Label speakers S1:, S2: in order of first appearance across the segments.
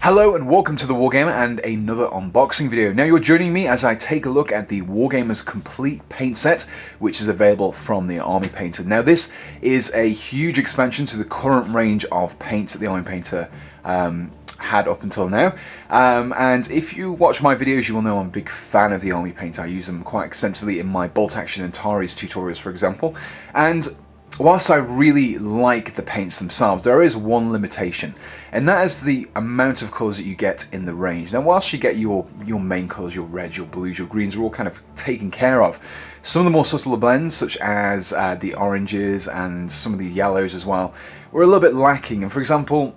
S1: Hello and welcome to the Wargamer and another unboxing video. Now you're joining me as I take a look at the Wargamer's Complete Paint Set, which is available from the Army Painter. Now this is a huge expansion to the current range of paints that the Army Painter had up until now. And if you watch my videos, you will know I'm a big fan of the Army Painter. I use them quite extensively in my bolt action and Tari's tutorials, for example. And whilst I really like the paints themselves, there is one limitation, and that is the amount of colours that you get in the range. Now, whilst you get your main colours, your reds, your blues, your greens, are all kind of taken care of, some of the more subtle blends, such as the oranges and some of the yellows as well, were a little bit lacking. And for example,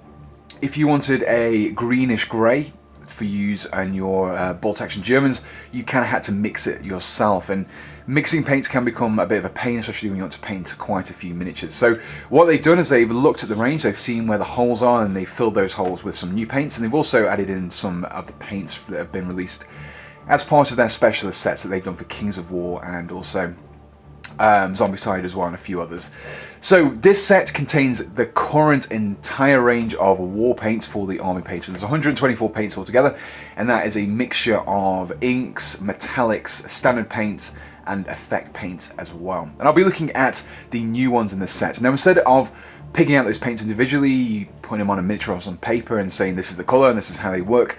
S1: if you wanted a greenish grey for use on your bolt action Germans, you kind of had to mix it yourself, and mixing paints can become a bit of a pain, especially when you want to paint quite a few miniatures. So what they've done is they've looked at the range, they've seen where the holes are, and they've filled those holes with some new paints, and they've also added in some of the paints that have been released as part of their specialist sets that they've done for Kings of War and also Zombicide as well, and a few others. So this set contains the current entire range of war paints for the Army Painter. There's 124 paints altogether, and that is a mixture of inks, metallics, standard paints, and effect paints as well. And I'll be looking at the new ones in this set. Now, instead of picking out those paints individually, putting them on a miniature or some paper and saying this is the colour and this is how they work,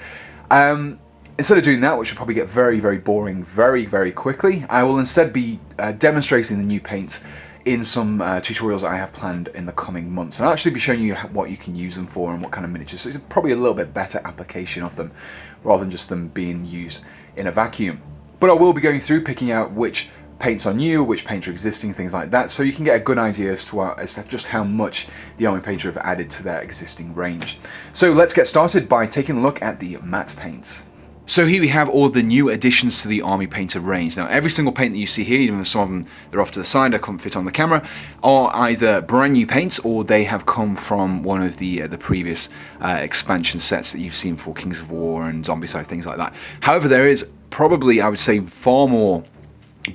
S1: instead of doing that, which will probably get very, very boring very quickly, I will instead be demonstrating the new paints in some tutorials that I have planned in the coming months. And I'll actually be showing you what you can use them for and what kind of miniatures. So it's probably a little bit better application of them rather than just them being used in a vacuum. But I will be going through picking out which paints are new, which paints are existing, things like that, so you can get a good idea as to just how much the Army Painter have added to their existing range. So let's get started by taking a look at the matte paints. So here we have all the new additions to the Army Painter range. Now every single paint that you see here, even though some of them they're off to the side, I couldn't fit on the camera, are either brand new paints or they have come from one of the previous expansion sets that you've seen for Kings of War and Zombicide, things like that. However, there is probably, I would say, far more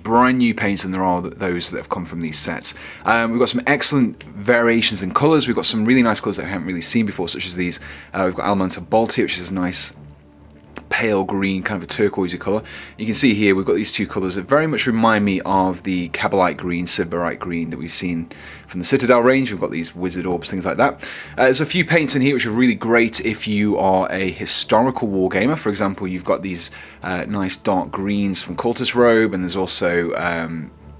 S1: brand new paints than there are those that have come from these sets. We've got some excellent variations in colours. We've got some really nice colours that I haven't really seen before, such as these. We've got Elemental Bolt here, which is a nice pale green, kind of a turquoisey colour. You can see here we've got these two colours that very much remind me of the Cabalite green, Sybarite green that we've seen from the Citadel range. We've got these wizard orbs, things like that. There's a few paints in here which are really great if you are a historical wargamer. For example, you've got these nice dark greens from Cultist Robe, and there's also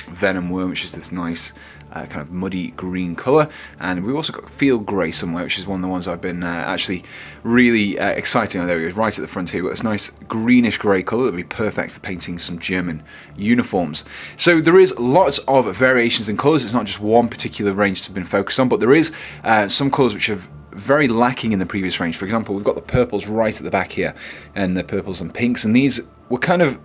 S1: Venom Worm, which is this nice kind of muddy green colour, and we've also got Field Grey somewhere, which is one of the ones I've been actually really excited. Oh, there we go, right at the front here. We've got this nice greenish grey colour that would be perfect for painting some German uniforms. So there is lots of variations in colours. It's not just one particular range to be focused on, but there is some colours which are very lacking in the previous range. For example, we've got the purples right at the back here, and the purples and pinks, and these were kind of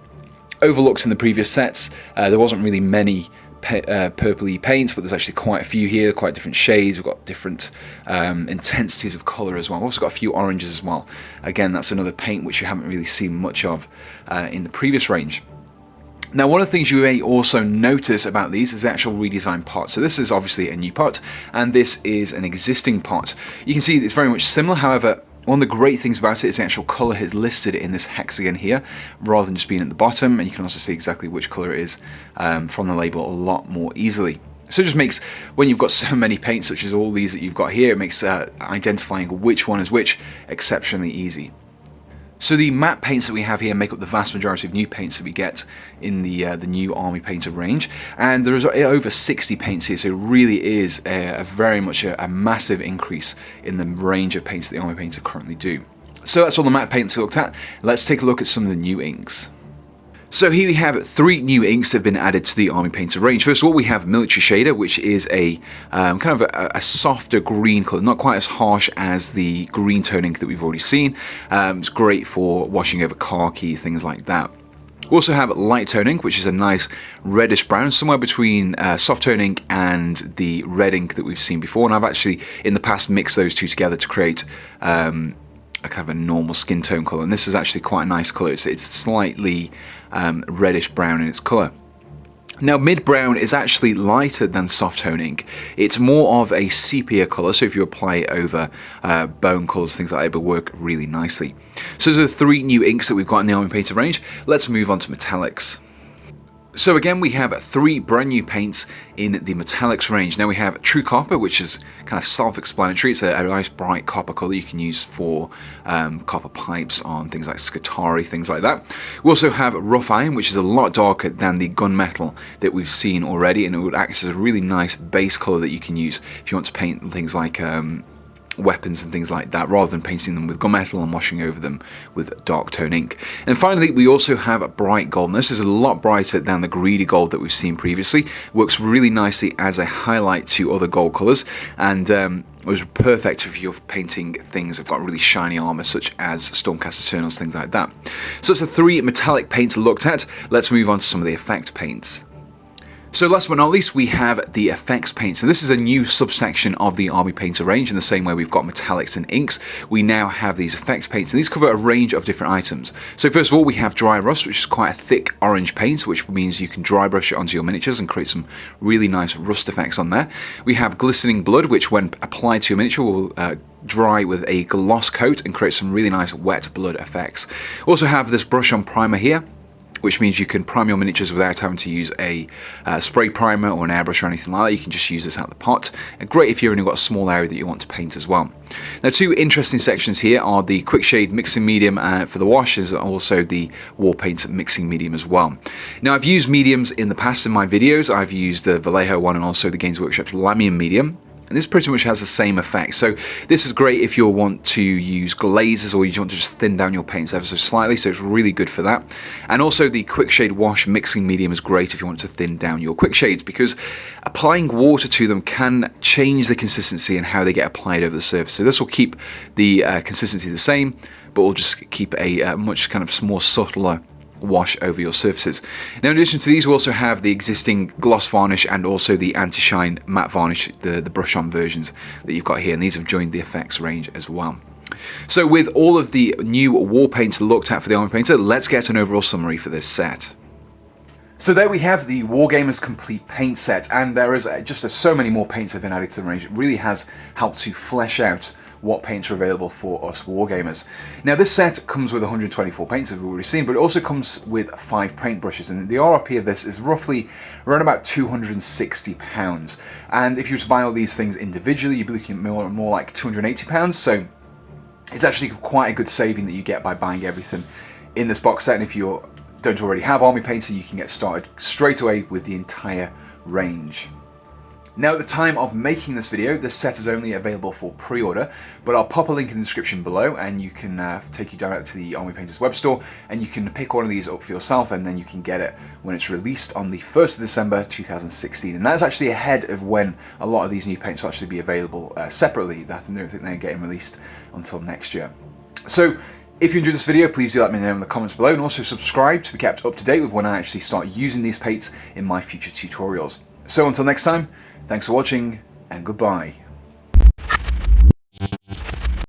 S1: overlooked in the previous sets. There wasn't really many purpley paints, but there's actually quite a few here, quite different shades. We've got different intensities of colour as well. We've also got a few oranges as well. Again, that's another paint which you haven't really seen much of in the previous range. Now, one of the things you may also notice about these is the actual redesigned part. So this is obviously a new part, and this is an existing part. You can see it's very much similar. However, one of the great things about it is the actual colour is listed in this hexagon here, rather than just being at the bottom, and you can also see exactly which colour it is from the label a lot more easily. So it just makes, when you've got so many paints such as all these that you've got here, it makes identifying which one is which exceptionally easy. So the matte paints that we have here make up the vast majority of new paints that we get in the new Army Painter range, and there is over 60 paints here, so it really is very much a massive increase in the range of paints that the Army Painter currently do. So that's all the matte paints we looked at. Let's take a look at some of the new inks. So here we have 3 new inks that have been added to the Army Painter range. First of all, we have Military Shader, which is a kind of a softer green colour, not quite as harsh as the green tone ink that we've already seen. It's great for washing over khaki, things like that. We also have Light Tone ink, which is a nice reddish brown, somewhere between soft tone ink and the red ink that we've seen before. And I've actually, in the past, mixed those two together to create a kind of a normal skin tone colour, and this is actually quite a nice colour. It's slightly reddish brown in its colour. Now, mid-brown is actually lighter than soft tone ink. It's more of a sepia colour, so if you apply it over bone colours, things like that, it will work really nicely. So those are the 3 new inks that we've got in the Army Painter range. Let's move on to metallics. So again, we have 3 brand new paints in the metallics range. Now we have True Copper, which is kind of self-explanatory. It's a nice bright copper colour you can use for copper pipes on things like Scutari, things like that. We also have Rough Iron, which is a lot darker than the gunmetal that we've seen already, and it would act as a really nice base colour that you can use if you want to paint things like weapons and things like that, rather than painting them with gunmetal and washing over them with dark tone ink. And finally, we also have a bright gold. Now, this is a lot brighter than the greedy gold that we've seen previously. Works really nicely as a highlight to other gold colours, and was perfect if you're painting things that have got really shiny armour, such as Stormcast Eternals, things like that. So it's the 3 metallic paints looked at. Let's move on to some of the effect paints. So last but not least, we have the effects paints. So this is a new subsection of the Army Painter range. In the same way we've got metallics and inks, we now have these effects paints, and these cover a range of different items. So first of all, we have Dry Rust, which is quite a thick orange paint, which means you can dry brush it onto your miniatures and create some really nice rust effects on there. We have Glistening Blood, which when applied to your miniature will dry with a gloss coat and create some really nice wet blood effects. Also have this brush on primer here, which means you can prime your miniatures without having to use a spray primer or an airbrush or anything like that. You can just use this out of the pot. And great if you've only got a small area that you want to paint as well. Now, 2 interesting sections here are the Quick Shade mixing medium for the washes, and also the War Paint mixing medium as well. Now, I've used mediums in the past in my videos. I've used the Vallejo one and also the Games Workshop's Lamium medium. And this pretty much has the same effect. So this is great if you want to use glazes, or you want to just thin down your paints ever so slightly, so it's really good for that. And also the Quick Shade Wash mixing medium is great if you want to thin down your quick shades, because applying water to them can change the consistency and how they get applied over the surface. So this will keep the consistency the same, but will just keep a much kind of more subtler wash over your surfaces. Now, in addition to these, we also have the existing gloss varnish and also the anti-shine matte varnish, the brush-on versions that you've got here, and these have joined the effects range as well. So with all of the new war paints looked at for the Army Painter, let's get an overall summary for this set. So there we have the Wargamer's Complete Paint Set, and there is just so many more paints have been added to the range. It really has helped to flesh out what paints are available for us wargamers. Now, this set comes with 124 paints, as we've already seen, but it also comes with 5 paint brushes, and the RRP of this is roughly around about £260. And if you were to buy all these things individually, you'd be looking at more like £280. So it's actually quite a good saving that you get by buying everything in this box set. And if you don't already have Army Painter, you can get started straight away with the entire range. Now, at the time of making this video, this set is only available for pre-order, but I'll pop a link in the description below, and you can take you direct to the Army Painters web store, and you can pick one of these up for yourself, and then you can get it when it's released on the 1st of December 2016. And that's actually ahead of when a lot of these new paints will actually be available separately. I don't think they're getting released until next year. So, if you enjoyed this video, please do let me know in the comments below, and also subscribe to be kept up to date with when I actually start using these paints in my future tutorials. So until next time, thanks for watching, and goodbye.